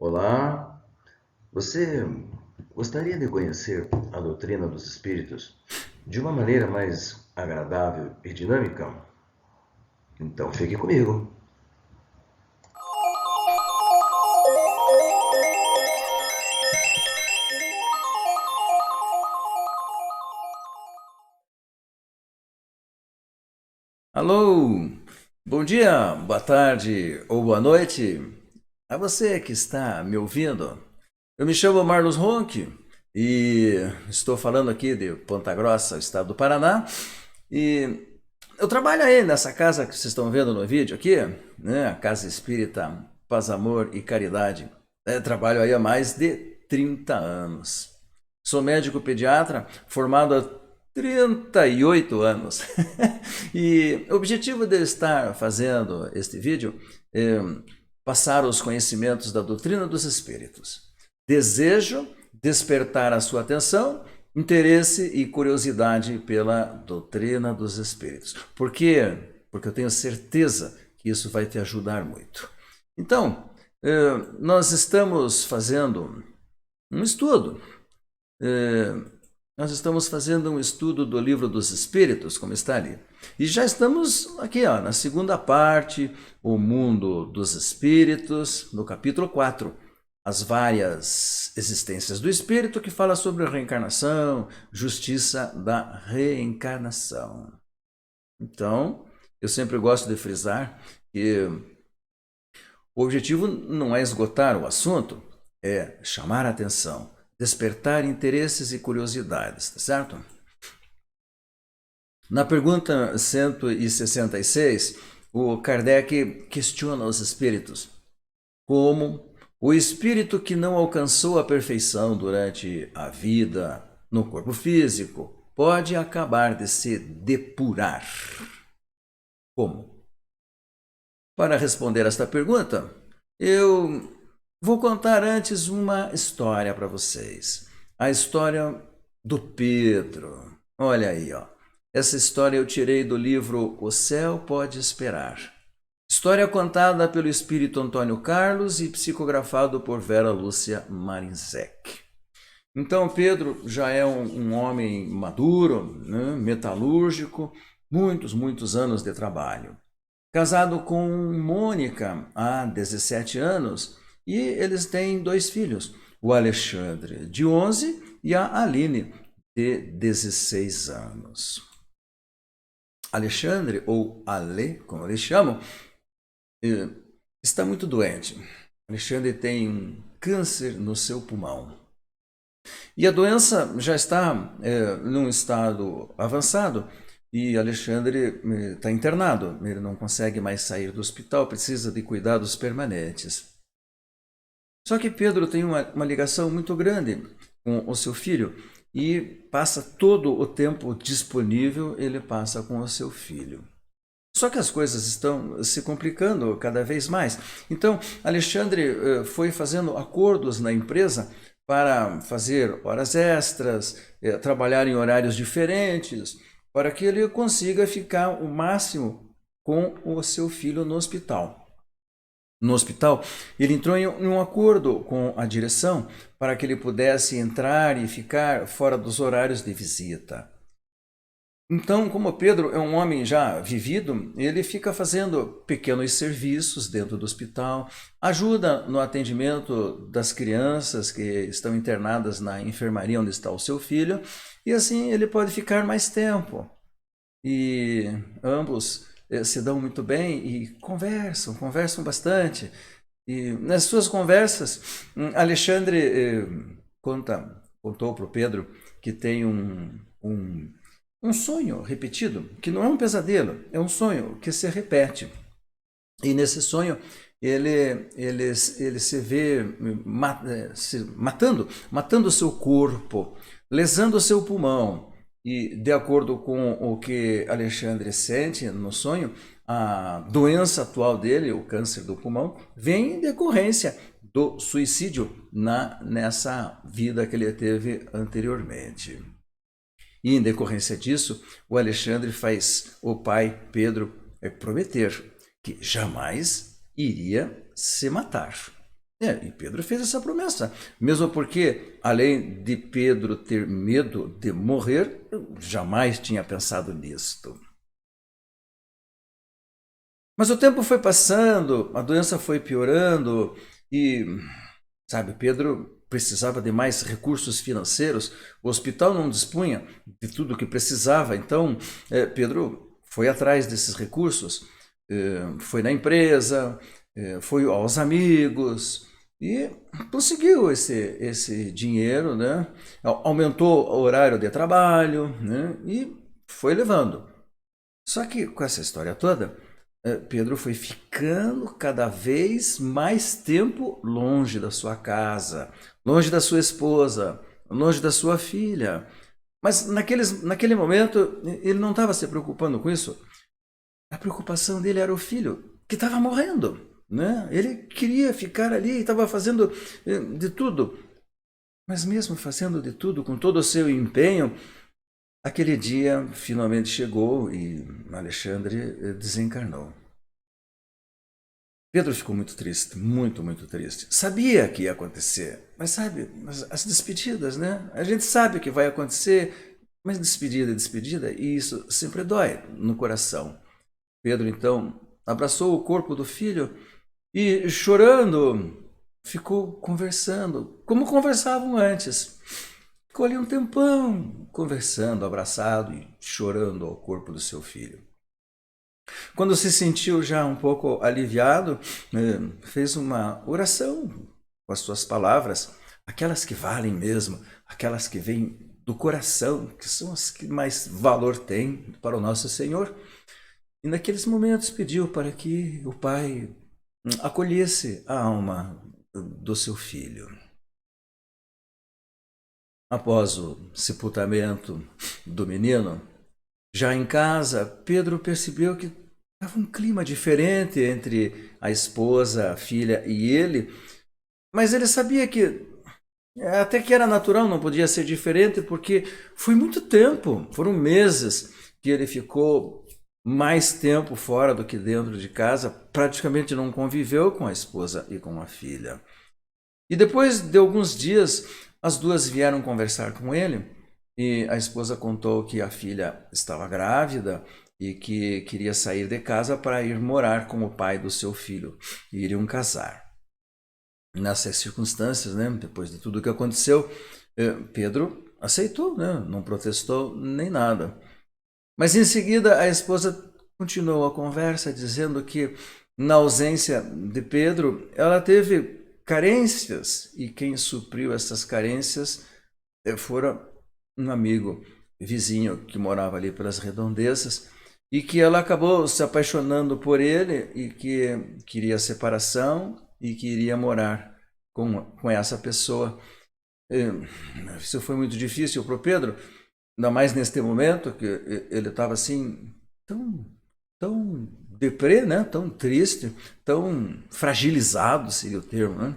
Olá, você gostaria de conhecer a doutrina dos espíritos de uma maneira mais agradável e dinâmica? Então fique comigo. Alô, bom dia, boa tarde ou boa noite a você que está me ouvindo. Eu me chamo Marlos Ronque e estou falando aqui de Ponta Grossa, estado do Paraná. E eu trabalho aí nessa casa que vocês estão vendo no vídeo aqui, né? A Casa Espírita Paz, Amor e Caridade. Trabalho aí há mais de 30 anos. Sou médico pediatra, formado há 38 anos. E o objetivo de eu estar fazendo este vídeo é passar os conhecimentos da doutrina dos espíritos. Desejo despertar a sua atenção, interesse e curiosidade pela doutrina dos espíritos. Por quê? Porque eu tenho certeza que isso vai te ajudar muito. Então, nós estamos fazendo um estudo. Nós estamos fazendo um estudo do Livro dos Espíritos, como está ali. E já estamos aqui, ó, na segunda parte, o mundo dos espíritos, no capítulo 4, as várias existências do espírito, que fala sobre a reencarnação, justiça da reencarnação. Então, eu sempre gosto de frisar que o objetivo não é esgotar o assunto, é chamar a atenção, despertar interesses e curiosidades, tá certo? Na pergunta 166, o Kardec questiona os espíritos como o espírito que não alcançou a perfeição durante a vida no corpo físico pode acabar de se depurar. Como? Para responder esta pergunta, eu vou contar antes uma história para vocês. A história do Pedro. Olha aí, ó. Essa história eu tirei do livro O Céu Pode Esperar. História contada pelo espírito Antônio Carlos e psicografado por Vera Lúcia Marinzec. Então, Pedro já é um homem maduro, né, metalúrgico, muitos anos de trabalho. Casado com Mônica há 17 anos e eles têm dois filhos, o Alexandre, de 11, e a Aline, de 16 anos. Alexandre, ou Ale, como eles chamam, está muito doente. Alexandre tem um câncer no seu pulmão. E a doença já está num estado avançado e Alexandre está internado. Ele não consegue mais sair do hospital, precisa de cuidados permanentes. Só que Pedro tem uma ligação muito grande com o seu filho e passa todo o tempo disponível, ele passa com o seu filho. Só que as coisas estão se complicando cada vez mais. Então, Alexandre foi fazendo acordos na empresa para fazer horas extras, trabalhar em horários diferentes, para que ele consiga ficar o máximo com o seu filho no hospital. No hospital, ele entrou em um acordo com a direção para que ele pudesse entrar e ficar fora dos horários de visita. Então, como Pedro é um homem já vivido, ele fica fazendo pequenos serviços dentro do hospital, ajuda no atendimento das crianças que estão internadas na enfermaria onde está o seu filho, e assim ele pode ficar mais tempo. E ambos se dão muito bem e conversam bastante. E nas suas conversas, Alexandre contou para o Pedro que tem um sonho repetido, que não é um pesadelo, é um sonho que se repete. E nesse sonho ele se vê matando o seu corpo, lesando o seu pulmão. E de acordo com o que Alexandre sente no sonho, a doença atual dele, o câncer do pulmão, vem em decorrência do suicídio nessa vida que ele teve anteriormente. E em decorrência disso, o Alexandre faz o pai Pedro prometer que jamais iria se matar. E Pedro fez essa promessa, mesmo porque, além de Pedro ter medo de morrer, eu jamais tinha pensado nisto. Mas o tempo foi passando, a doença foi piorando e, sabe, Pedro precisava de mais recursos financeiros, o hospital não dispunha de tudo o que precisava, então Pedro foi atrás desses recursos, foi na empresa, foi aos amigos e conseguiu esse dinheiro, né? Aumentou o horário de trabalho, né? E foi levando. Só que com essa história toda, Pedro foi ficando cada vez mais tempo longe da sua casa, longe da sua esposa, longe da sua filha. Mas naquele momento, ele não estava se preocupando com isso. A preocupação dele era o filho, que estava morrendo. Né? Ele queria ficar ali, estava fazendo de tudo. Mas mesmo fazendo de tudo, com todo o seu empenho, aquele dia finalmente chegou e Alexandre desencarnou. Pedro ficou muito triste, muito, muito triste. Sabia que ia acontecer, mas sabe, as despedidas, né? A gente sabe que vai acontecer, mas despedida é despedida e isso sempre dói no coração. Pedro então abraçou o corpo do filho e, chorando, ficou conversando, como conversavam antes. Ficou ali um tempão conversando, abraçado e chorando ao corpo do seu filho. Quando se sentiu já um pouco aliviado, fez uma oração com as suas palavras, aquelas que valem mesmo, aquelas que vêm do coração, que são as que mais valor têm para o nosso Senhor. E naqueles momentos pediu para que o Pai acolhesse a alma do seu filho. Após o sepultamento do menino, já em casa, Pedro percebeu que estava um clima diferente entre a esposa, a filha e ele, mas ele sabia que até que era natural, não podia ser diferente, porque foi muito tempo, foram meses que ele ficou mais tempo fora do que dentro de casa, praticamente não conviveu com a esposa e com a filha. E depois de alguns dias, as duas vieram conversar com ele e a esposa contou que a filha estava grávida e que queria sair de casa para ir morar com o pai do seu filho e iriam casar. Nessas circunstâncias, né, depois de tudo o que aconteceu, Pedro aceitou, né, não protestou nem nada. Mas em seguida a esposa continuou a conversa dizendo que na ausência de Pedro ela teve carências e quem supriu essas carências fora um amigo vizinho que morava ali pelas redondezas e que ela acabou se apaixonando por ele e que queria separação e que iria morar com essa pessoa. Isso foi muito difícil para o Pedro, ainda mais neste momento que ele estava assim tão deprê, né? Tão triste, tão fragilizado seria o termo, né?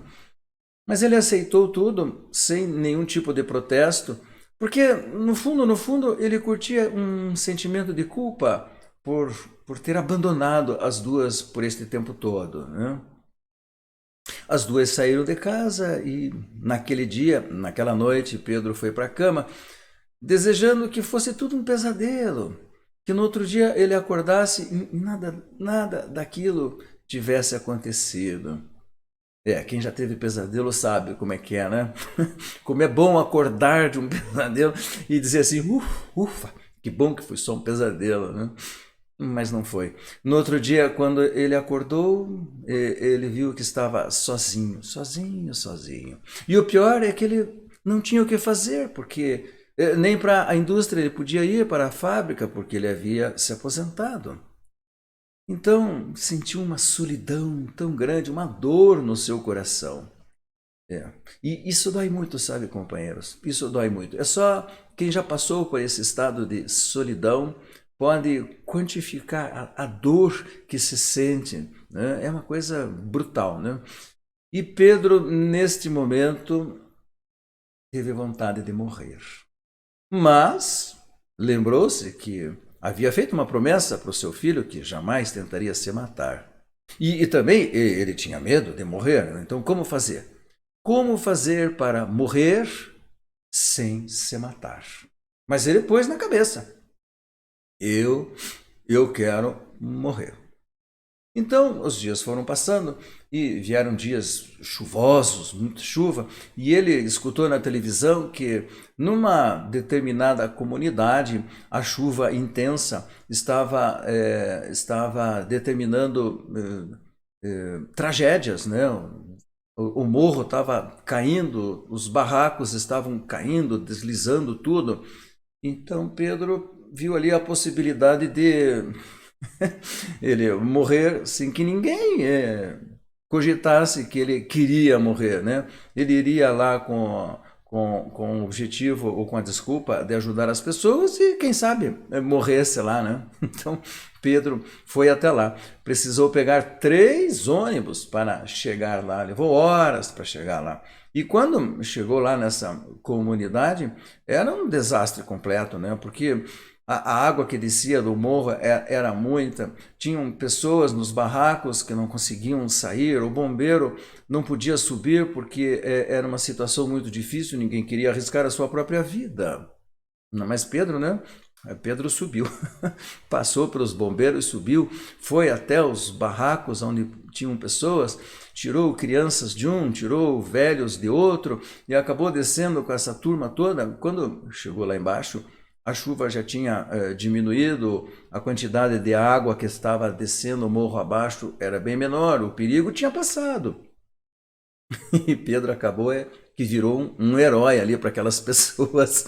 Mas ele aceitou tudo sem nenhum tipo de protesto, porque no fundo ele curtia um sentimento de culpa por ter abandonado as duas por este tempo todo, né? As duas saíram de casa e naquele dia, naquela noite, Pedro foi para a cama desejando que fosse tudo um pesadelo, que no outro dia ele acordasse e nada daquilo tivesse acontecido. Quem já teve pesadelo sabe como é que é, né? Como é bom acordar de um pesadelo e dizer assim, ufa, que bom que foi só um pesadelo, né? Mas não foi. No outro dia, quando ele acordou, ele viu que estava sozinho. E o pior é que ele não tinha o que fazer, porque nem para a indústria ele podia ir, para a fábrica, porque ele havia se aposentado. Então sentiu uma solidão tão grande, uma dor no seu coração. E isso dói muito, sabe, companheiros? Isso dói muito. É só quem já passou por esse estado de solidão pode quantificar a dor que se sente. Né? É uma coisa brutal, né? E Pedro, neste momento, teve vontade de morrer. Mas lembrou-se que havia feito uma promessa para o seu filho que jamais tentaria se matar. E também ele tinha medo de morrer, né? Então como fazer? Como fazer para morrer sem se matar? Mas ele pôs na cabeça: eu, eu quero morrer. Então os dias foram passando e vieram dias chuvosos, muita chuva, e ele escutou na televisão que numa determinada comunidade a chuva intensa estava determinando tragédias, né? O morro estava caindo, os barracos estavam caindo, deslizando tudo. Então Pedro viu ali a possibilidade de ele morrer sem que ninguém cogitasse que ele queria morrer, né? Ele iria lá com o objetivo ou com a desculpa de ajudar as pessoas e, quem sabe, morresse lá, né? Então, Pedro foi até lá. Precisou pegar 3 ônibus para chegar lá. Levou horas para chegar lá. E quando chegou lá nessa comunidade, era um desastre completo, né? Porque a água que descia do morro era muita, tinham pessoas nos barracos que não conseguiam sair, o bombeiro não podia subir porque era uma situação muito difícil, ninguém queria arriscar a sua própria vida. Mas Pedro, né? Pedro subiu, passou pelos bombeiros, subiu, foi até os barracos onde tinham pessoas, tirou crianças de um, tirou velhos de outro e acabou descendo com essa turma toda. Quando chegou lá embaixo, a chuva já tinha diminuído, a quantidade de água que estava descendo o morro abaixo era bem menor, o perigo tinha passado. E Pedro acabou que virou um herói ali para aquelas pessoas.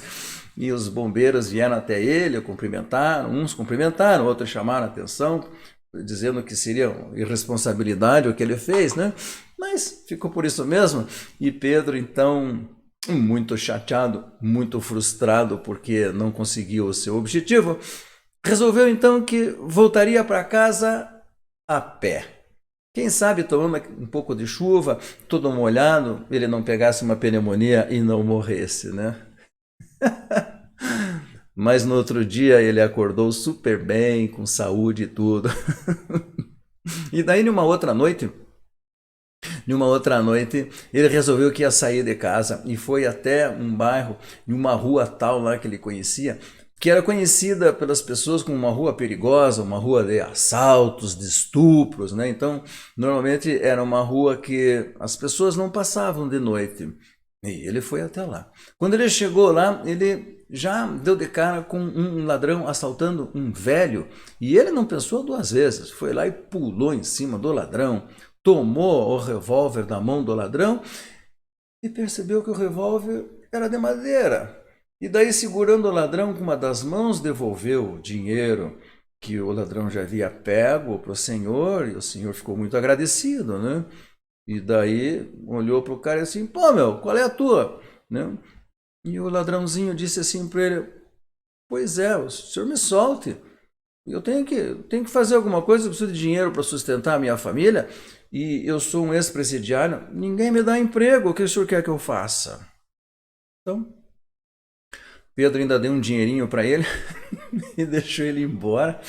E os bombeiros vieram até ele, cumprimentaram, uns cumprimentaram, outros chamaram a atenção, dizendo que seria irresponsabilidade o que ele fez, né? Mas ficou por isso mesmo. E Pedro, então, muito chateado, muito frustrado porque não conseguiu o seu objetivo, resolveu então que voltaria para casa a pé. Quem sabe tomando um pouco de chuva, todo molhado, ele não pegasse uma pneumonia e não morresse, né? Mas no outro dia ele acordou super bem, com saúde e tudo. E daí numa outra noite, ele resolveu que ia sair de casa e foi até um bairro, em uma rua tal lá que ele conhecia, que era conhecida pelas pessoas como uma rua perigosa, uma rua de assaltos, de estupros, né? Então, normalmente era uma rua que as pessoas não passavam de noite. E ele foi até lá. Quando ele chegou lá, ele já deu de cara com um ladrão assaltando um velho e ele não pensou 2 vezes. Foi lá e pulou em cima do ladrão, tomou o revólver da mão do ladrão e percebeu que o revólver era de madeira. E daí, segurando o ladrão com uma das mãos, devolveu o dinheiro que o ladrão já havia pego para o senhor, e o senhor ficou muito agradecido, né? E daí olhou para o cara e assim: pô, meu, qual é a tua? Né? E o ladrãozinho disse assim para ele: pois é, o senhor me solte. Eu tenho que fazer alguma coisa, eu preciso de dinheiro para sustentar a minha família, e eu sou um ex-presidiário, ninguém me dá emprego, o que o senhor quer que eu faça? Então, Pedro ainda deu um dinheirinho para ele e deixou ele embora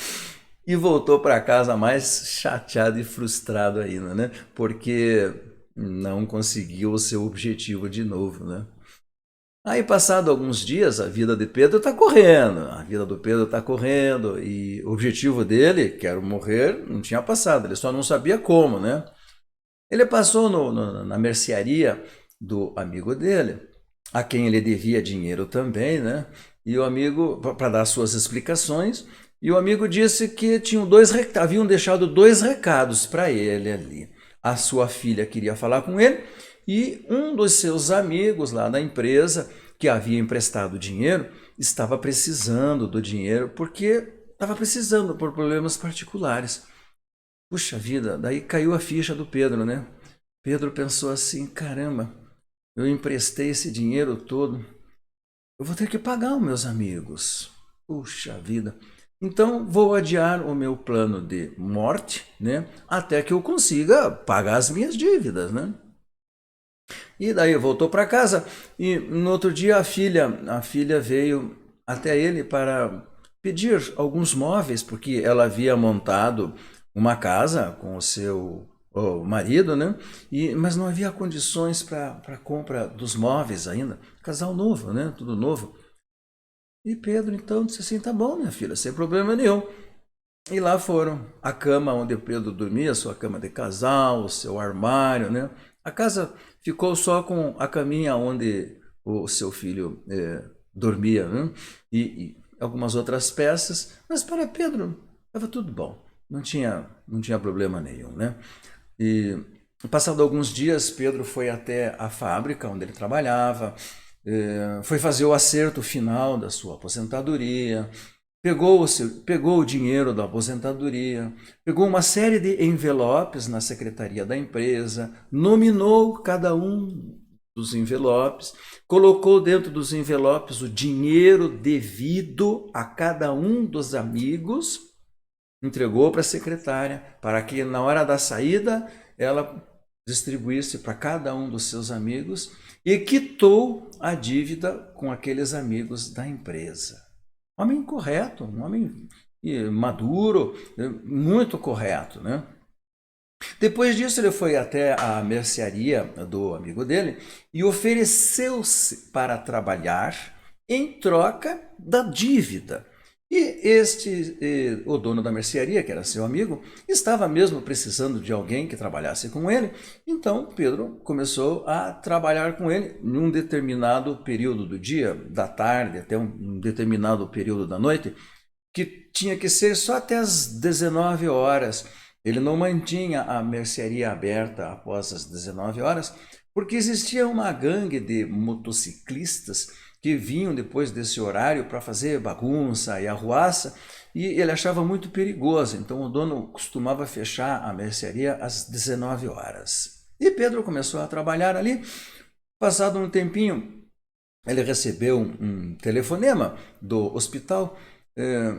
e voltou para casa mais chateado e frustrado ainda, né? Porque não conseguiu o seu objetivo de novo, né? Aí, passado alguns dias, a vida de Pedro está correndo, a vida do Pedro está correndo e o objetivo dele, que era morrer, não tinha passado, ele só não sabia como, né? Ele passou na mercearia do amigo dele, a quem ele devia dinheiro também, né? E o amigo, para dar suas explicações, e o amigo disse que haviam deixado 2 recados para ele ali. A sua filha queria falar com ele e um dos seus amigos lá da empresa, que havia emprestado dinheiro, estava precisando do dinheiro porque estava precisando por problemas particulares. Puxa vida, daí caiu a ficha do Pedro, né? Pedro pensou assim: caramba, eu emprestei esse dinheiro todo, eu vou ter que pagar os meus amigos. Puxa vida. Então vou adiar o meu plano de morte, né? Até que eu consiga pagar as minhas dívidas, né? E daí voltou para casa e no outro dia a filha veio até ele para pedir alguns móveis, porque ela havia montado uma casa com o seu marido, né? Mas não havia condições para a compra dos móveis ainda. Casal novo, né? Tudo novo. E Pedro então disse assim: tá bom, minha filha, sem problema nenhum. E lá foram. A cama onde Pedro dormia, sua cama de casal, o seu armário, né? A casa ficou só com a caminha onde o seu filho dormia, né? E algumas outras peças, mas para Pedro estava tudo bom. Não tinha problema nenhum, né? E passado alguns dias, Pedro foi até a fábrica onde ele trabalhava, foi fazer o acerto final da sua aposentadoria, pegou o dinheiro da aposentadoria, pegou uma série de envelopes na secretaria da empresa, nominou cada um dos envelopes, colocou dentro dos envelopes o dinheiro devido a cada um dos amigos, entregou para a secretária para que na hora da saída ela distribuísse para cada um dos seus amigos e quitou a dívida com aqueles amigos da empresa. Homem correto, um homem maduro, muito correto, né? Depois disso, ele foi até a mercearia do amigo dele e ofereceu-se para trabalhar em troca da dívida. E o dono da mercearia, que era seu amigo, estava mesmo precisando de alguém que trabalhasse com ele. Então Pedro começou a trabalhar com ele num determinado período do dia, da tarde, até um determinado período da noite, que tinha que ser só até as 19 horas. Ele não mantinha a mercearia aberta após as 19 horas, porque existia uma gangue de motociclistas que vinham depois desse horário para fazer bagunça e arruaça, e ele achava muito perigoso. Então o dono costumava fechar a mercearia às 19 horas. E Pedro começou a trabalhar ali. Passado um tempinho, ele recebeu um telefonema do hospital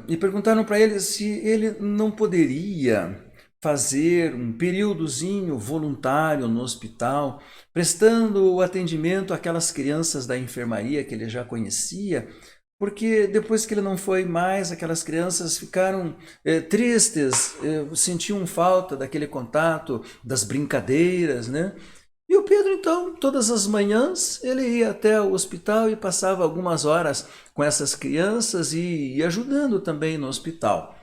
e perguntaram para ele se ele não poderia fazer um períodozinho voluntário no hospital, prestando o atendimento àquelas crianças da enfermaria que ele já conhecia, porque depois que ele não foi mais, aquelas crianças ficaram tristes, sentiam falta daquele contato, das brincadeiras, né? E o Pedro, então, todas as manhãs, ele ia até o hospital e passava algumas horas com essas crianças e ia ajudando também no hospital.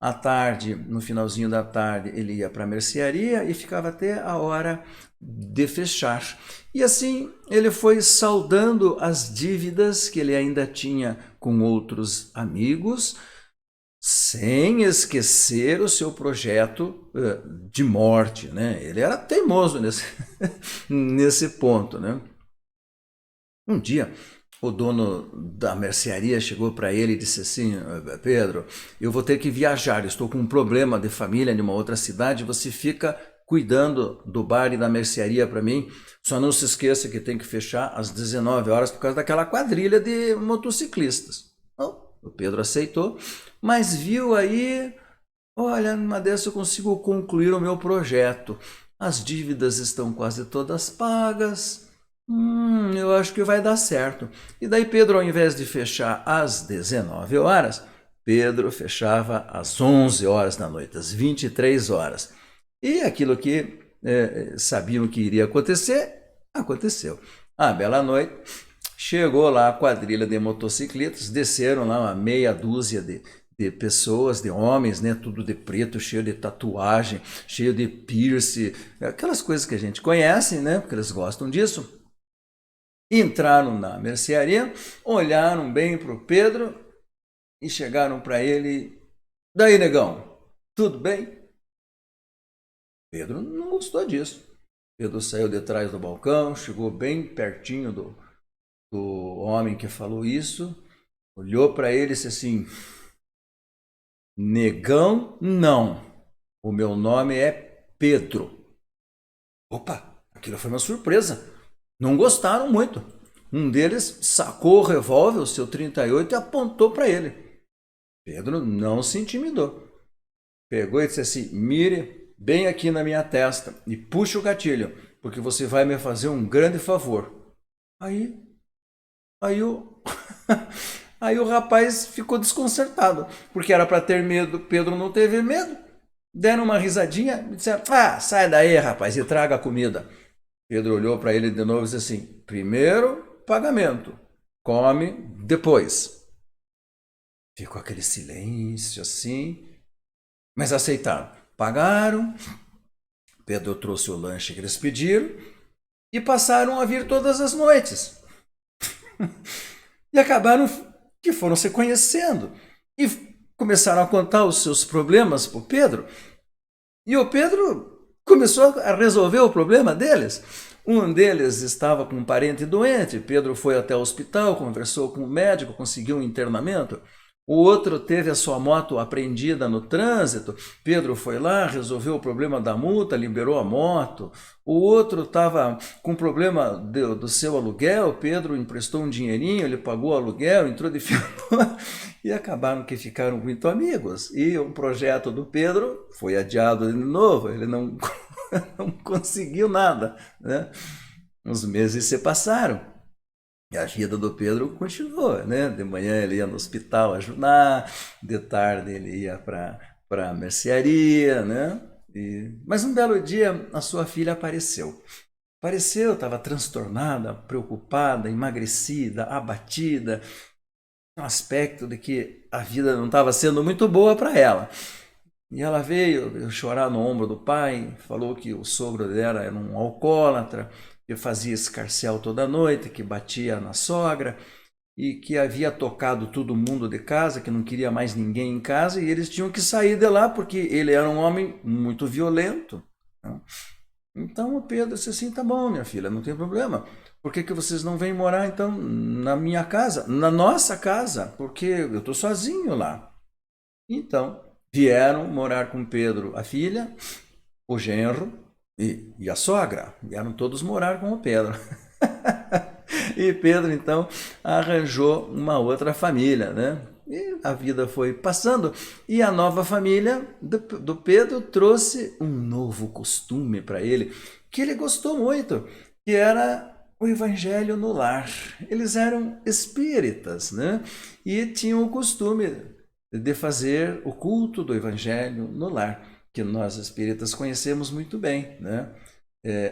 À tarde, no finalzinho da tarde, ele ia para a mercearia e ficava até a hora de fechar. E assim ele foi saldando as dívidas que ele ainda tinha com outros amigos, sem esquecer o seu projeto de morte, né? Ele era teimoso nesse ponto, né? Um dia, o dono da mercearia chegou para ele e disse assim: Pedro, eu vou ter que viajar, estou com um problema de família em uma outra cidade, você fica cuidando do bar e da mercearia para mim, só não se esqueça que tem que fechar às 19 horas por causa daquela quadrilha de motociclistas. Então, o Pedro aceitou, mas viu aí: olha, numa dessa eu consigo concluir o meu projeto, as dívidas estão quase todas pagas. Eu acho que vai dar certo. E daí Pedro, ao invés de fechar às 19 horas, Pedro fechava às 11 horas da noite, às 23 horas. E aquilo que sabiam que iria acontecer, aconteceu. Ah, bela noite, chegou lá a quadrilha de motociclistas, desceram lá uma meia dúzia de pessoas, de homens, né, tudo de preto, cheio de tatuagem, cheio de piercing, aquelas coisas que a gente conhece, né, porque eles gostam disso. Entraram na mercearia, olharam bem para o Pedro e chegaram para ele: daí, negão, tudo bem? Pedro não gostou disso. Pedro saiu de trás do balcão, chegou bem pertinho do homem que falou isso, olhou para ele e disse assim: negão, não. O meu nome é Pedro. Opa, aquilo foi uma surpresa. Não gostaram muito. Um deles sacou o revólver, o seu 38, e apontou para ele. Pedro não se intimidou. Pegou e disse assim: mire bem aqui na minha testa e puxe o gatilho, porque você vai me fazer um grande favor. Aí o rapaz ficou desconcertado, porque era para ter medo. Pedro não teve medo. deram uma risadinha e disseram: ah, sai daí, rapaz, e traga a comida. Pedro olhou para ele de novo e disse assim: primeiro pagamento, come depois. Ficou aquele silêncio assim, mas aceitaram. Pagaram, Pedro trouxe o lanche que eles pediram e passaram a vir todas as noites. E acabaram que foram se conhecendo e começaram a contar os seus problemas para o Pedro. E o Pedro começou a resolver o problema deles. Um deles estava com um parente doente, Pedro foi até o hospital, conversou com o médico, conseguiu um internamento. O outro teve a sua moto apreendida no trânsito, Pedro foi lá, resolveu o problema da multa, liberou a moto. O outro estava com problema do seu aluguel, Pedro emprestou um dinheirinho, ele pagou o aluguel, entrou de fila e acabaram que ficaram muito amigos. E o projeto do Pedro foi adiado de novo, ele não conseguiu nada, né? Os meses se passaram. E a vida do Pedro continuou, né? De manhã ele ia no hospital ajudar, de tarde ele ia para a mercearia, né? Mas um belo dia a sua filha apareceu. Apareceu, estava transtornada, preocupada, emagrecida, abatida, um aspecto de que a vida não estava sendo muito boa para ela. E ela veio chorar no ombro do pai, falou que o sogro dela era um alcoólatra, que fazia escarcéu toda noite, que batia na sogra e que havia tocado todo mundo de casa, que não queria mais ninguém em casa e eles tinham que sair de lá porque ele era um homem muito violento. Então o Pedro disse assim: tá bom, minha filha, não tem problema. Por que vocês não vêm morar então na minha casa, na nossa casa? Porque eu estou sozinho lá. Então vieram morar com Pedro a filha, o genro e a sogra. Vieram todos morar com o Pedro. E Pedro então arranjou uma outra família, né? E a vida foi passando e a nova família do Pedro trouxe um novo costume para ele, que ele gostou muito, que era o evangelho no lar. Eles eram espíritas, né? E tinham o costume de fazer o culto do evangelho no lar, que nós espíritas conhecemos muito bem, né?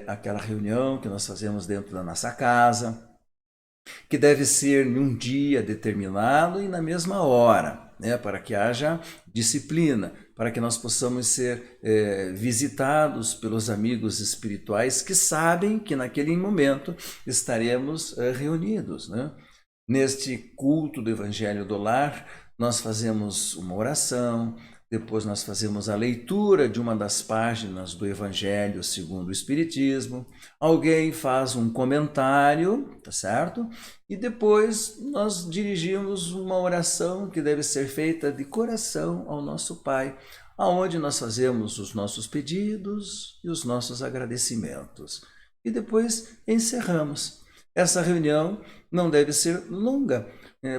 Aquela reunião que nós fazemos dentro da nossa casa, que deve ser em um dia determinado e na mesma hora, né? Para que haja disciplina, para que nós possamos ser visitados pelos amigos espirituais que sabem que naquele momento estaremos reunidos, né? Neste culto do Evangelho do Lar, nós fazemos uma oração, depois nós fazemos a leitura de uma das páginas do Evangelho segundo o Espiritismo, alguém faz um comentário, tá certo? E depois nós dirigimos uma oração que deve ser feita de coração ao nosso Pai, aonde nós fazemos os nossos pedidos e os nossos agradecimentos. E depois encerramos. Essa reunião não deve ser longa,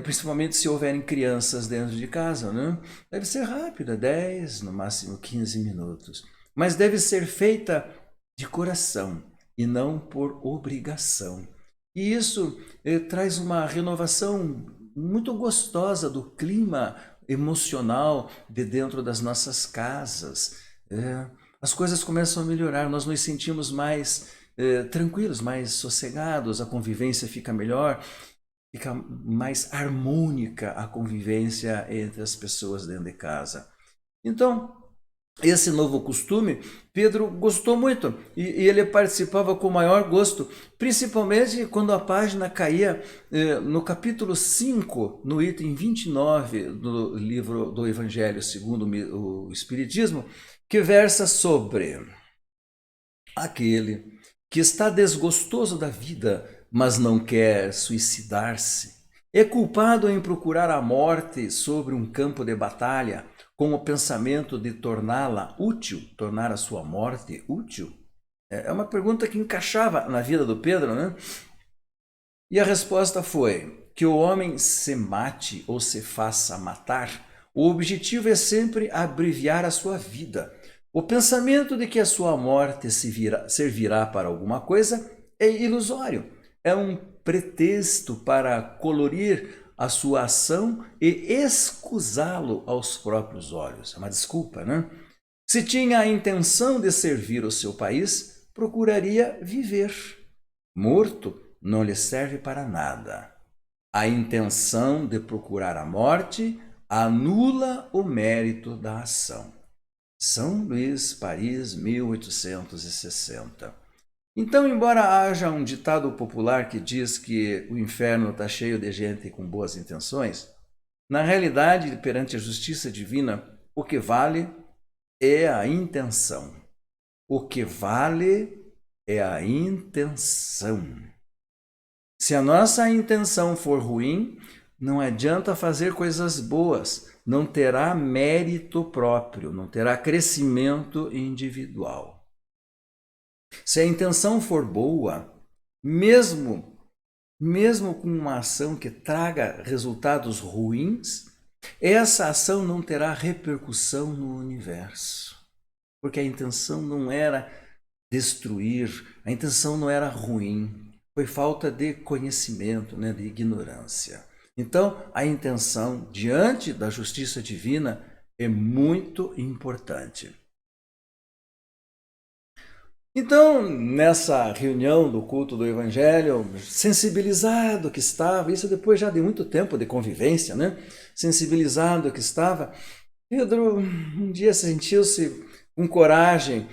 principalmente se houverem crianças dentro de casa, né? Deve ser rápida, 10, no máximo 15 minutos. Mas deve ser feita de coração e não por obrigação. E isso traz uma renovação muito gostosa do clima emocional de dentro das nossas casas. As coisas começam a melhorar, nós nos sentimos mais tranquilos, mais sossegados, a convivência fica melhor, fica mais harmônica a convivência entre as pessoas dentro de casa. Então, esse novo costume, Pedro gostou muito e ele participava com o maior gosto, principalmente quando a página caía no capítulo 5, no item 29 do livro do Evangelho segundo o Espiritismo, que versa sobre aquele que está desgostoso da vida, mas não quer suicidar-se. É culpado em procurar a morte sobre um campo de batalha, com o pensamento de torná-la útil, tornar a sua morte útil? É uma pergunta que encaixava na vida do Pedro, né? E a resposta foi que o homem se mate ou se faça matar. O objetivo é sempre abreviar a sua vida. O pensamento de que a sua morte servirá para alguma coisa é ilusório. É um pretexto para colorir a sua ação e escusá-lo aos próprios olhos. É uma desculpa, né? Se tinha a intenção de servir o seu país, procuraria viver. Morto não lhe serve para nada. A intenção de procurar a morte anula o mérito da ação. São Luís, Paris, 1860. Então, embora haja um ditado popular que diz que o inferno está cheio de gente com boas intenções, na realidade, perante a justiça divina, o que vale é a intenção. O que vale é a intenção. Se a nossa intenção for ruim, não adianta fazer coisas boas, não terá mérito próprio, não terá crescimento individual. Se a intenção for boa, mesmo com uma ação que traga resultados ruins, essa ação não terá repercussão no universo. Porque a intenção não era destruir, a intenção não era ruim, foi falta de conhecimento, de ignorância. Então, a intenção diante da justiça divina é muito importante. Então, nessa reunião do culto do Evangelho, sensibilizado que estava, isso depois já de muito tempo de convivência, sensibilizado que estava, Pedro um dia sentiu-se com coragem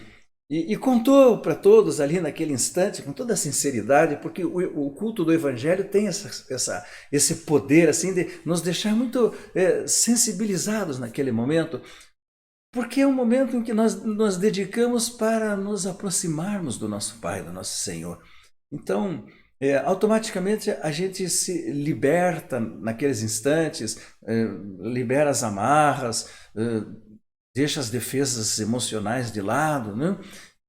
e contou para todos ali naquele instante, com toda a sinceridade, porque o culto do Evangelho tem esse poder assim de nos deixar muito sensibilizados naquele momento, porque é um momento em que nós dedicamos para nos aproximarmos do nosso Pai, do nosso Senhor. Então, automaticamente a gente se liberta naqueles instantes, libera as amarras, deixa as defesas emocionais de lado,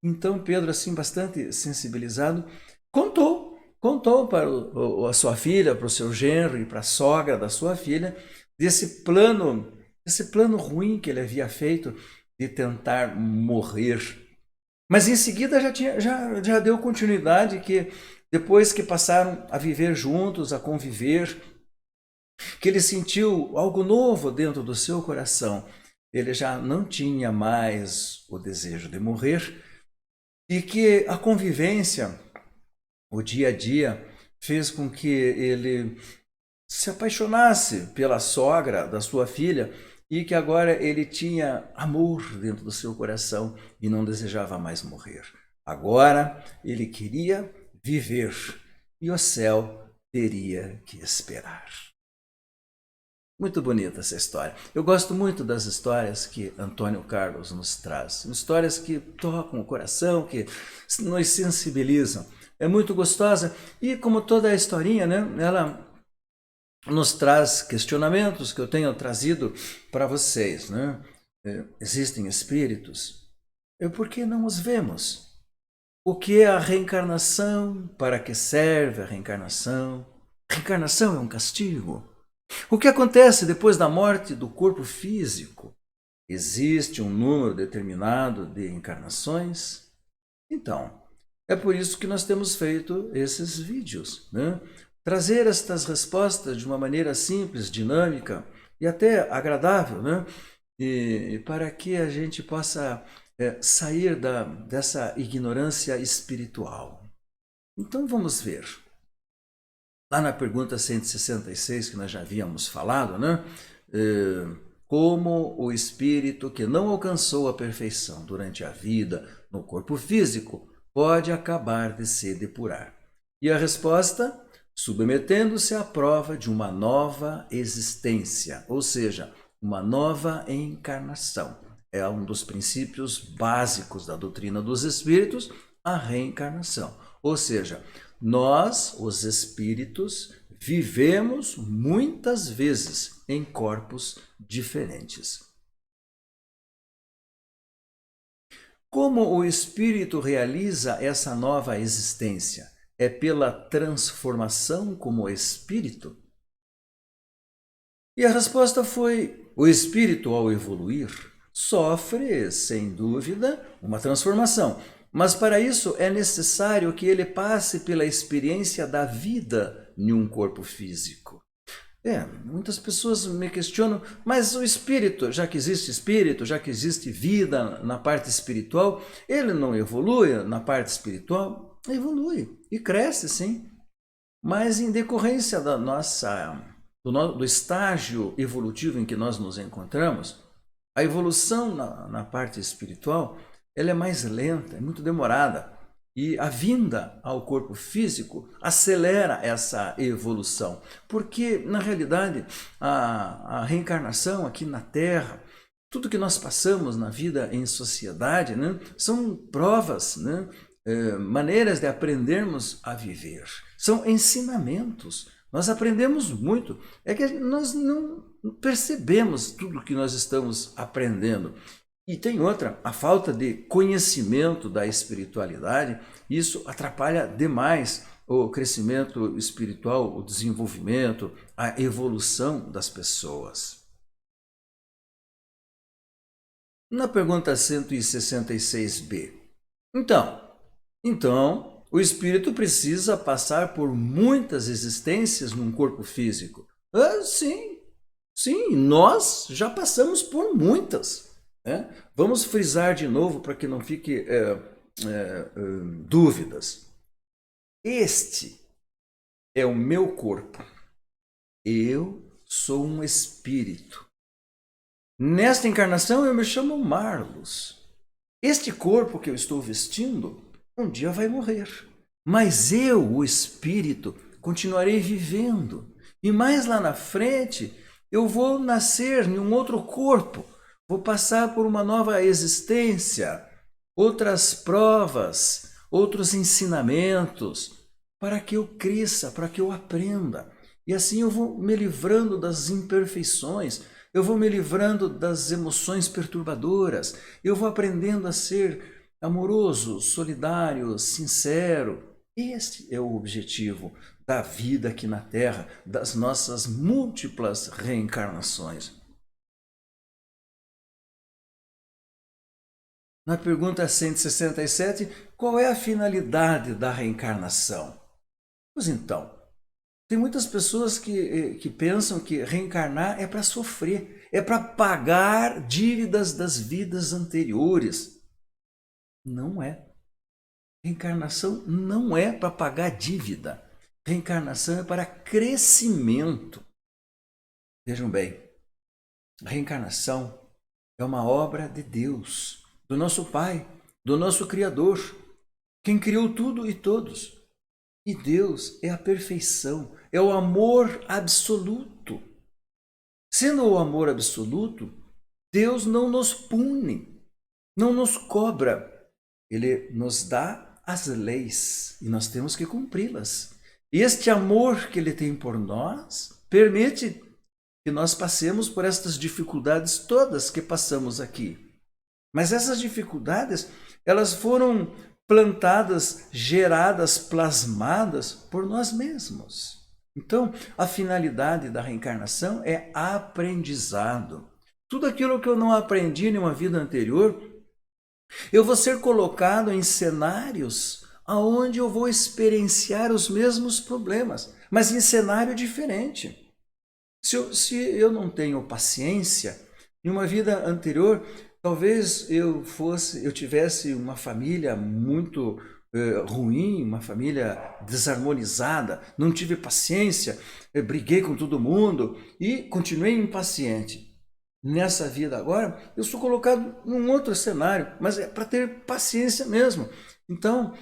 Então Pedro, assim, bastante sensibilizado, contou para a sua filha, para o seu genro e para a sogra da sua filha, desse plano ruim que ele havia feito de tentar morrer. Mas em seguida já deu continuidade, que depois que passaram a viver juntos, a conviver, que ele sentiu algo novo dentro do seu coração. Ele já não tinha mais o desejo de morrer e que a convivência, o dia a dia, fez com que ele se apaixonasse pela sogra da sua filha e que agora ele tinha amor dentro do seu coração e não desejava mais morrer. Agora ele queria viver e o céu teria que esperar. Muito bonita essa história. Eu gosto muito das histórias que Antônio Carlos nos traz. Histórias que tocam o coração, que nos sensibilizam. É muito gostosa e, como toda a historinha, ela nos traz questionamentos que eu tenho trazido para vocês. Existem espíritos? Por que não os vemos? O que é a reencarnação? Para que serve a reencarnação? A reencarnação é um castigo? O que acontece depois da morte do corpo físico? Existe um número determinado de encarnações? Então, é por isso que nós temos feito esses vídeos, Trazer estas respostas de uma maneira simples, dinâmica e até agradável, E para que a gente possa sair dessa ignorância espiritual. Então vamos ver. Lá na pergunta 166, que nós já havíamos falado, como o espírito que não alcançou a perfeição durante a vida no corpo físico pode acabar de se depurar. E a resposta? Submetendo-se à prova de uma nova existência, ou seja, uma nova encarnação. É um dos princípios básicos da doutrina dos espíritos, a reencarnação. Ou seja, nós, os espíritos, vivemos muitas vezes em corpos diferentes. Como o espírito realiza essa nova existência? É pela transformação como espírito? E a resposta foi: o espírito, ao evoluir, sofre, sem dúvida, uma transformação. Mas para isso é necessário que ele passe pela experiência da vida em um corpo físico. Muitas pessoas me questionam, mas o espírito, já que existe vida na parte espiritual, ele não evolui na parte espiritual? Evolui e cresce, sim. Mas em decorrência do estágio evolutivo em que nós nos encontramos, a evolução na parte espiritual, ela é mais lenta, é muito demorada. E a vinda ao corpo físico acelera essa evolução, porque na realidade a reencarnação aqui na Terra, tudo que nós passamos na vida em sociedade, né, são provas, né, maneiras de aprendermos a viver, são ensinamentos. Nós aprendemos muito, é que nós não percebemos tudo que nós estamos aprendendo. E tem outra, a falta de conhecimento da espiritualidade, isso atrapalha demais o crescimento espiritual, o desenvolvimento, a evolução das pessoas. Na pergunta 166b, então, o espírito precisa passar por muitas existências num corpo físico? Sim, nós já passamos por muitas. Vamos frisar de novo para que não fique dúvidas. Este é o meu corpo. Eu sou um espírito. Nesta encarnação eu me chamo Marlos. Este corpo que eu estou vestindo um dia vai morrer. Mas eu, o espírito, continuarei vivendo. E mais lá na frente eu vou nascer em um outro corpo. Vou passar por uma nova existência, outras provas, outros ensinamentos, para que eu cresça, para que eu aprenda. E assim eu vou me livrando das imperfeições, eu vou me livrando das emoções perturbadoras, eu vou aprendendo a ser amoroso, solidário, sincero. Este é o objetivo da vida aqui na Terra, das nossas múltiplas reencarnações. Na pergunta 167, qual é a finalidade da reencarnação? Pois então, tem muitas pessoas que pensam que reencarnar é para sofrer, é para pagar dívidas das vidas anteriores. Não é. Reencarnação não é para pagar dívida. Reencarnação é para crescimento. Vejam bem, a reencarnação é uma obra de Deus, do nosso Pai, do nosso Criador, quem criou tudo e todos. E Deus é a perfeição, é o amor absoluto. Sendo o amor absoluto, Deus não nos pune, não nos cobra. Ele nos dá as leis e nós temos que cumpri-las. E este amor que Ele tem por nós permite que nós passemos por estas dificuldades todas que passamos aqui. Mas essas dificuldades, elas foram plantadas, geradas, plasmadas por nós mesmos. Então, a finalidade da reencarnação é aprendizado. Tudo aquilo que eu não aprendi em uma vida anterior, eu vou ser colocado em cenários onde eu vou experienciar os mesmos problemas, mas em cenário diferente. Se eu não tenho paciência, em uma vida anterior, talvez eu tivesse uma família muito ruim, uma família desarmonizada, não tive paciência, briguei com todo mundo e continuei impaciente. Nessa vida agora, eu sou colocado num outro cenário, mas é para ter paciência mesmo. Então,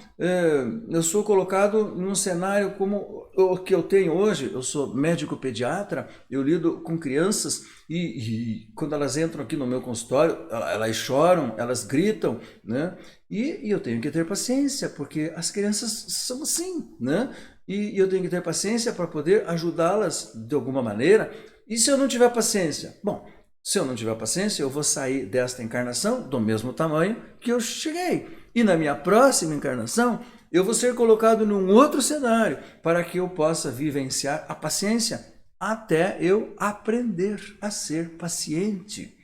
eu sou colocado num cenário como o que eu tenho hoje. Eu sou médico pediatra, eu lido com crianças e quando elas entram aqui no meu consultório, elas choram, elas gritam, né? E eu tenho que ter paciência, porque as crianças são assim, né? E eu tenho que ter paciência para poder ajudá-las de alguma maneira. E se eu não tiver paciência? Bom, se eu não tiver paciência, eu vou sair desta encarnação do mesmo tamanho que eu cheguei. E na minha próxima encarnação, eu vou ser colocado num outro cenário para que eu possa vivenciar a paciência até eu aprender a ser paciente.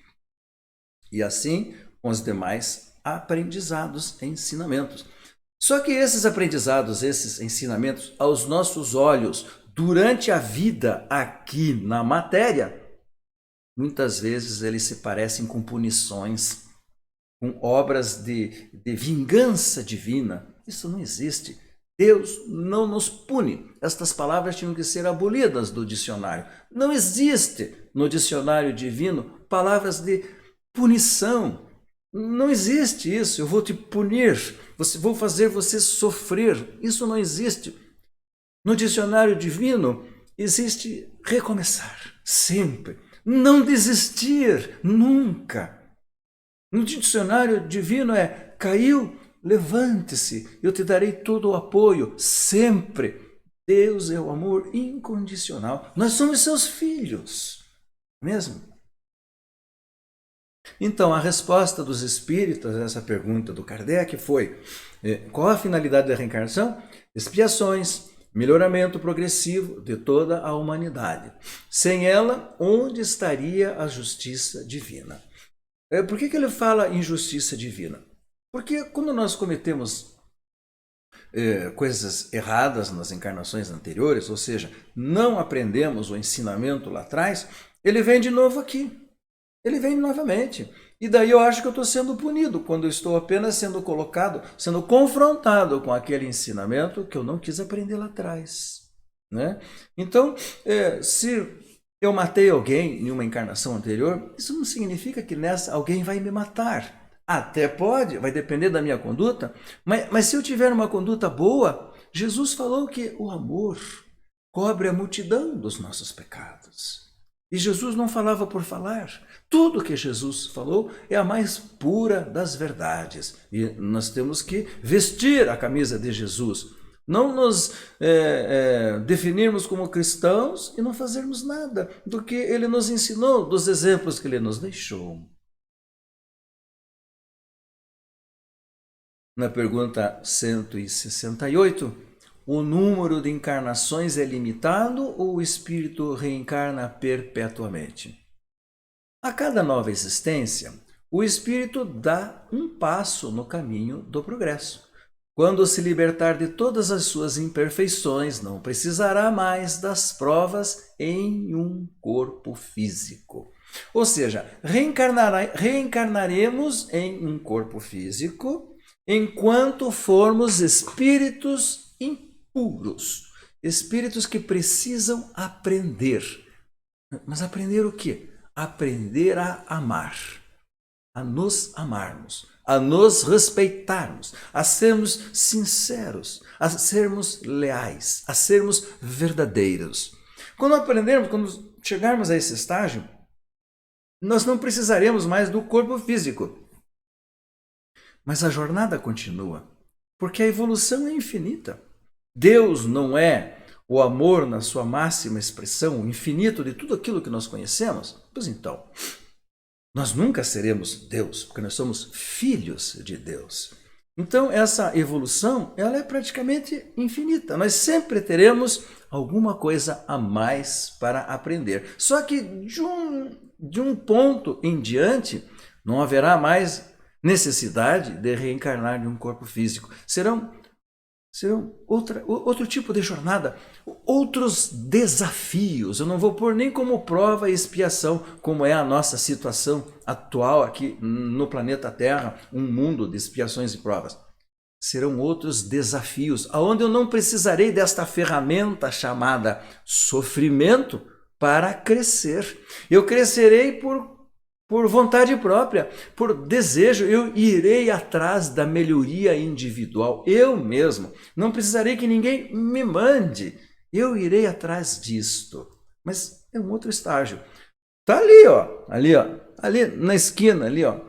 E assim com os demais aprendizados, ensinamentos. Só que esses aprendizados, esses ensinamentos, aos nossos olhos durante a vida aqui na matéria, muitas vezes eles se parecem com punições, com obras de vingança divina. Isso não existe. Deus não nos pune. Estas palavras tinham que ser abolidas do dicionário. Não existe no dicionário divino palavras de punição. Não existe isso. Eu vou te punir, vou fazer você sofrer. Isso não existe. No dicionário divino existe recomeçar, sempre. Não desistir, nunca. No dicionário divino é: caiu, levante-se, eu te darei todo o apoio, sempre. Deus é o amor incondicional. Nós somos seus filhos, mesmo. Então, a resposta dos espíritas a essa pergunta do Kardec foi: qual a finalidade da reencarnação? Expiações, melhoramento progressivo de toda a humanidade. Sem ela, onde estaria a justiça divina? Por que ele fala em justiça divina? Porque quando nós cometemos coisas erradas nas encarnações anteriores, ou seja, não aprendemos o ensinamento lá atrás, ele vem de novo aqui. Ele vem novamente. E daí eu acho que eu estou sendo punido, quando eu estou apenas sendo colocado, sendo confrontado com aquele ensinamento que eu não quis aprender lá atrás. Né? Então, se eu matei alguém em uma encarnação anterior, isso não significa que nessa alguém vai me matar. Até pode, vai depender da minha conduta, mas se eu tiver uma conduta boa, Jesus falou que o amor cobre a multidão dos nossos pecados. E Jesus não falava por falar. Tudo que Jesus falou é a mais pura das verdades. E nós temos que vestir a camisa de Jesus. Não nos definirmos como cristãos e não fazermos nada do que ele nos ensinou, dos exemplos que ele nos deixou. Na pergunta 168, o número de encarnações é limitado ou o espírito reencarna perpetuamente? A cada nova existência, o espírito dá um passo no caminho do progresso. Quando se libertar de todas as suas imperfeições, não precisará mais das provas em um corpo físico. Ou seja, reencarnaremos em um corpo físico enquanto formos espíritos impuros, espíritos que precisam aprender. Mas aprender o quê? Aprender a amar, a nos amarmos, a nos respeitarmos, a sermos sinceros, a sermos leais, a sermos verdadeiros. Quando aprendermos, quando chegarmos a esse estágio, nós não precisaremos mais do corpo físico. Mas a jornada continua, porque a evolução é infinita. Deus não é o amor na sua máxima expressão, o infinito de tudo aquilo que nós conhecemos? Pois então, nós nunca seremos Deus, porque nós somos filhos de Deus. Então, essa evolução, ela é praticamente infinita. Nós sempre teremos alguma coisa a mais para aprender. Só que de um ponto em diante, não haverá mais necessidade de reencarnar em um corpo físico. Serão outro tipo de jornada, outros desafios. Eu não vou pôr nem como prova e expiação, como é a nossa situação atual aqui no planeta Terra, um mundo de expiações e provas. Serão outros desafios, onde eu não precisarei desta ferramenta chamada sofrimento para crescer. Eu crescerei por vontade própria, por desejo. Eu irei atrás da melhoria individual, eu mesmo. Não precisarei que ninguém me mande. Eu irei atrás disto. Mas é um outro estágio. Está ali na esquina, ali, ó.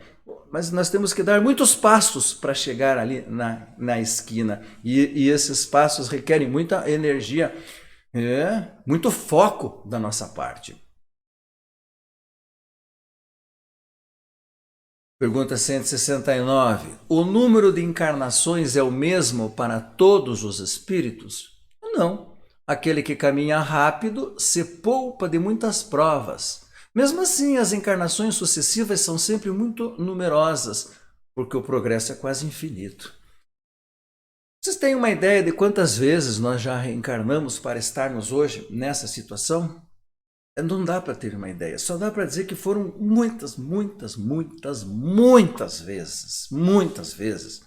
Mas nós temos que dar muitos passos para chegar ali na esquina. E esses passos requerem muita energia, muito foco da nossa parte. Pergunta 169. O número de encarnações é o mesmo para todos os espíritos? Não. Aquele que caminha rápido se poupa de muitas provas. Mesmo assim, as encarnações sucessivas são sempre muito numerosas, porque o progresso é quase infinito. Vocês têm uma ideia de quantas vezes nós já reencarnamos para estarmos hoje nessa situação? Não dá para ter uma ideia, só dá para dizer que foram muitas, muitas, muitas, muitas vezes, muitas vezes.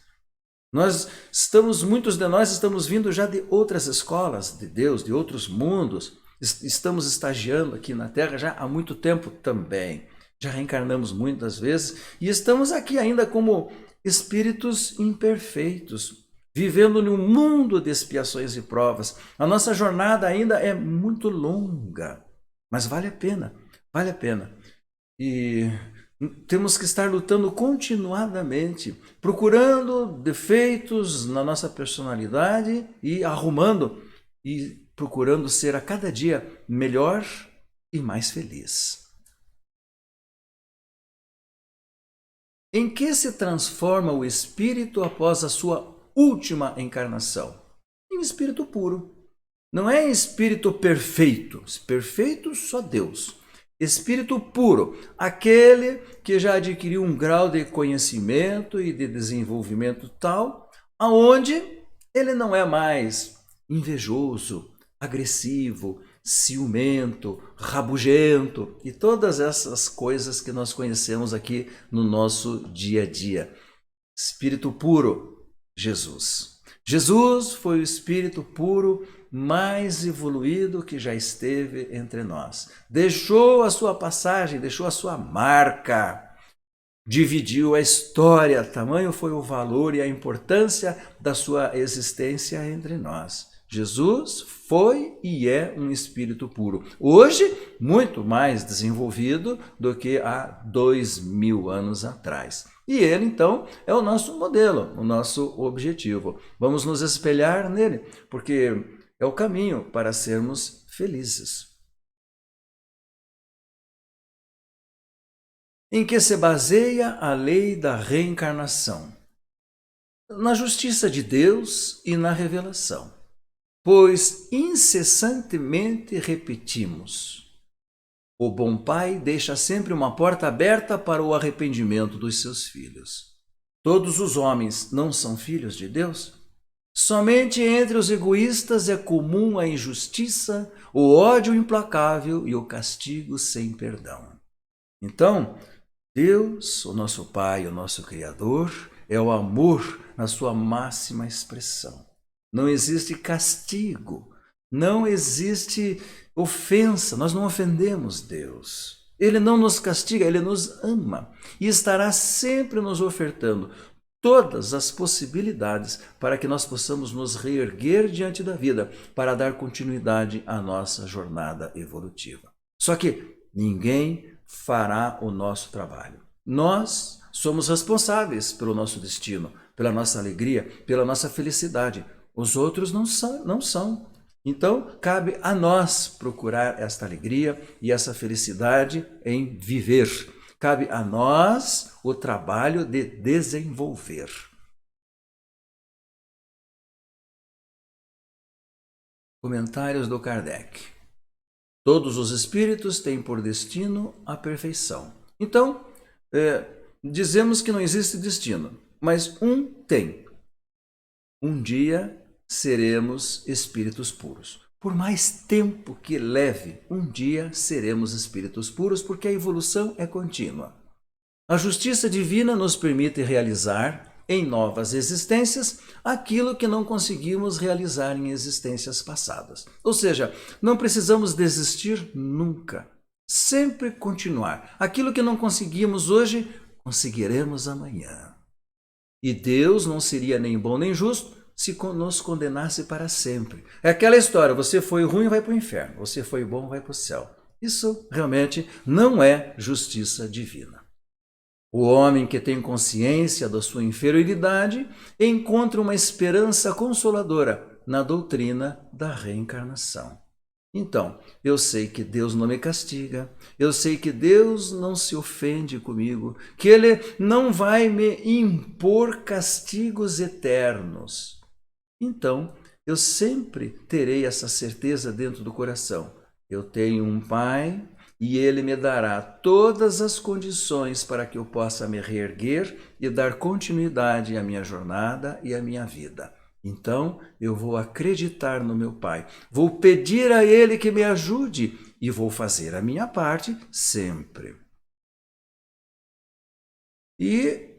Muitos de nós estamos vindo já de outras escolas de Deus, de outros mundos, estamos estagiando aqui na Terra já há muito tempo também. Já reencarnamos muitas vezes e estamos aqui ainda como espíritos imperfeitos, vivendo num mundo de expiações e provas. A nossa jornada ainda é muito longa, mas vale a pena, vale a pena. E temos que estar lutando continuadamente, procurando defeitos na nossa personalidade e arrumando e procurando ser a cada dia melhor e mais feliz. Em que se transforma o espírito após a sua última encarnação? Em espírito puro. Não é espírito perfeito. Perfeito só Deus. Espírito puro, aquele que já adquiriu um grau de conhecimento e de desenvolvimento tal, aonde ele não é mais invejoso, agressivo, ciumento, rabugento e todas essas coisas que nós conhecemos aqui no nosso dia a dia. Espírito puro, Jesus. Jesus foi o espírito puro mais evoluído que já esteve entre nós. Deixou a sua passagem, deixou a sua marca, dividiu a história, tamanho foi o valor e a importância da sua existência entre nós. Jesus foi e é um espírito puro. Hoje, muito mais desenvolvido do que há 2000 anos atrás. E ele, então, é o nosso modelo, o nosso objetivo. Vamos nos espelhar nele, porque é o caminho para sermos felizes. Em que se baseia a lei da reencarnação? Na justiça de Deus e na revelação. Pois incessantemente repetimos: o bom pai deixa sempre uma porta aberta para o arrependimento dos seus filhos. Todos os homens não são filhos de Deus? Somente entre os egoístas é comum a injustiça, o ódio implacável e o castigo sem perdão. Então, Deus, o nosso Pai, o nosso Criador, é o amor na sua máxima expressão. Não existe castigo, não existe ofensa, nós não ofendemos Deus. Ele não nos castiga, Ele nos ama e estará sempre nos ofertando todas as possibilidades para que nós possamos nos reerguer diante da vida, para dar continuidade à nossa jornada evolutiva. Só que ninguém fará o nosso trabalho. Nós somos responsáveis pelo nosso destino, pela nossa alegria, pela nossa felicidade. Os outros não são. Então, cabe a nós procurar esta alegria e essa felicidade em viver. Cabe a nós o trabalho de desenvolver. Comentários do Kardec. Todos os espíritos têm por destino a perfeição. Então, dizemos que não existe destino, mas um tem. Um dia seremos espíritos puros. Por mais tempo que leve, um dia seremos espíritos puros, porque a evolução é contínua. A justiça divina nos permite realizar em novas existências aquilo que não conseguimos realizar em existências passadas. Ou seja, não precisamos desistir nunca. Sempre continuar. Aquilo que não conseguimos hoje, conseguiremos amanhã. E Deus não seria nem bom nem justo se nos condenasse para sempre. É aquela história, você foi ruim, vai para o inferno. Você foi bom, vai para o céu. Isso realmente não é justiça divina. O homem que tem consciência da sua inferioridade encontra uma esperança consoladora na doutrina da reencarnação. Então, eu sei que Deus não me castiga, eu sei que Deus não se ofende comigo, que Ele não vai me impor castigos eternos. Então, eu sempre terei essa certeza dentro do coração. Eu tenho um Pai e Ele me dará todas as condições para que eu possa me reerguer e dar continuidade à minha jornada e à minha vida. Então eu vou acreditar no meu Pai, vou pedir a Ele que me ajude e vou fazer a minha parte sempre. E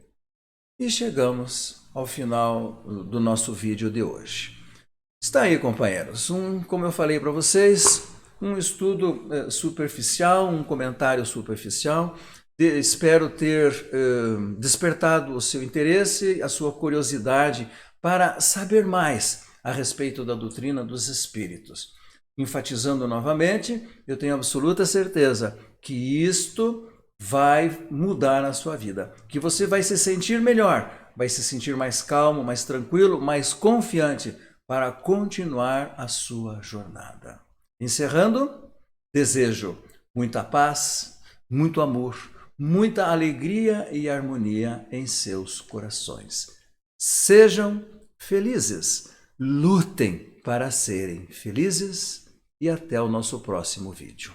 chegamos ao final do nosso vídeo de hoje. Está aí, companheiros, como eu falei para vocês, um estudo superficial, um comentário superficial. Espero ter despertado o seu interesse, a sua curiosidade para saber mais a respeito da doutrina dos espíritos. Enfatizando novamente, eu tenho absoluta certeza que isto vai mudar a sua vida, que você vai se sentir melhor, vai se sentir mais calmo, mais tranquilo, mais confiante para continuar a sua jornada. Encerrando, desejo muita paz, muito amor, muita alegria e harmonia em seus corações. Sejam felizes, lutem para serem felizes e até o nosso próximo vídeo.